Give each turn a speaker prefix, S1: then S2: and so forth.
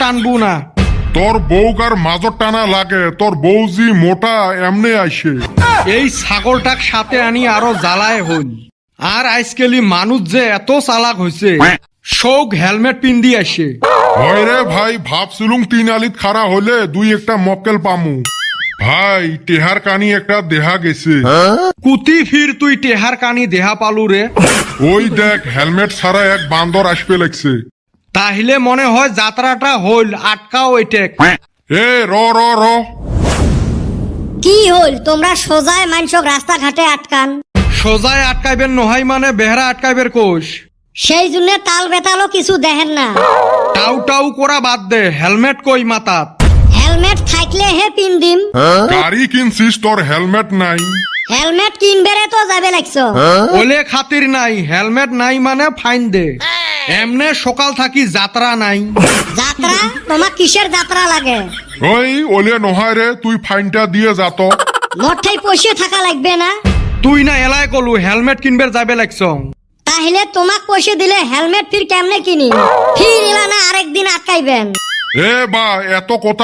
S1: টানবো না।
S2: তোর বউকার মাজর টানা লাগে, তোর বউ জি মোটা এমনি আইসে।
S1: এই ছাগলটাক সাথে আনি আরো জ্বালায় হল। আর আজকালি মানুষ যে এত চালাক হয়েছে, শোক হেলমেট পিন্দি আসে।
S2: হয় রে ভাই, ভাবছিলুম 3 আলিত খাড়া হলে 2-1টা মক্কেল পামু। ভাই টেহার কানি একটা দেহা গেছে।
S1: কুতি ফির তুই টেহার কানি দেহা পালু রে।
S2: ওই দেখ হেলমেট ছাড়া এক বান্দর আসবে লাগছে।
S1: তাহলে মনে হয় যাত্রাটা হইল, আটকাও এটেক।
S2: এ র র র
S3: কি হল তোমরা সোজায় মানসক রাস্তাঘাটে আটকান?
S1: সোজায় আটকাইবেন নহাই মানে বেহরা আটকাইবের কোষ।
S3: সেই জন্য তাল বেতালও কিছু দেখেন না।
S1: টাউ টাউ করা বাদ দে, হেলমেট কই মাতাত?
S3: হেলমেট থাকলে হে পিন দিম।
S2: গাড়ি কিনছিস, তোর হেলমেট নাই।
S3: হেলমেট কিনবেরে তো যাবে লাগছো।
S1: ওলে খাতির নাই, হেলমেট নাই মানে ফাইন দে। এমনে সকাল থাকি যাত্রা নাই।
S3: যাত্রা? তোমার কিসের যাত্রা লাগে?
S2: ওই ওলে নহায় রে, তুই ফাইনটা দিয়ে যাত।
S3: মোটেই পয়সা থাকা লাগবে না।
S1: তুই না এলাই কলু হেলমেট কিনবে যাবে লাগছ।
S3: তাহলে তোমাক পয়সা দিলে হেলমেট ফির কেমনে কিনি? ফির এলা না আরেকদিন আটকাইবেন।
S2: এ বা এত কথা